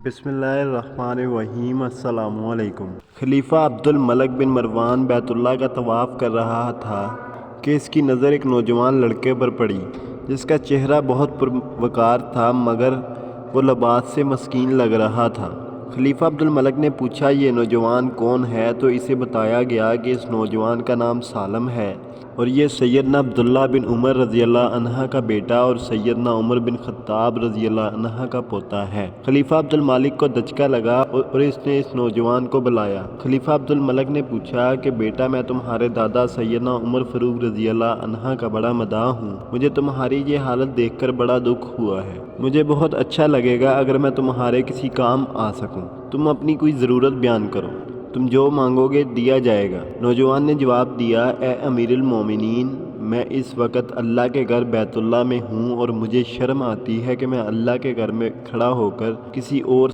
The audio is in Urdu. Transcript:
بسم اللہ الرحمن الرحیم۔ السلام علیکم۔ خلیفہ عبد الملک بن مروان بیت اللہ کا طواف کر رہا تھا کہ اس کی نظر ایک نوجوان لڑکے پر پڑی جس کا چہرہ بہت پروقار تھا مگر وہ لباس سے مسکین لگ رہا تھا۔ خلیفہ عبد الملک نے پوچھا یہ نوجوان کون ہے تو اسے بتایا گیا کہ اس نوجوان کا نام سالم ہے اور یہ سیدنا عبداللہ بن عمر رضی اللہ عنہ کا بیٹا اور سیدنا عمر بن خطاب رضی اللہ عنہ کا پوتا ہے۔ خلیفہ عبد الملک کو دھچکا لگا اور اس نے اس نوجوان کو بلایا۔ خلیفہ عبد الملک نے پوچھا کہ بیٹا میں تمہارے دادا سیدنا عمر فاروق رضی اللہ عنہ کا بڑا مداح ہوں، مجھے تمہاری یہ حالت دیکھ کر بڑا دکھ ہوا ہے، مجھے بہت اچھا لگے گا اگر میں تمہارے کسی کام آ سکوں، تم اپنی کوئی ضرورت بیان کرو، تم جو مانگو گے دیا جائے گا۔ نوجوان نے جواب دیا، اے امیر المومنین، میں اس وقت اللہ کے گھر بیت اللہ میں ہوں اور مجھے شرم آتی ہے کہ میں اللہ کے گھر میں کھڑا ہو کر کسی اور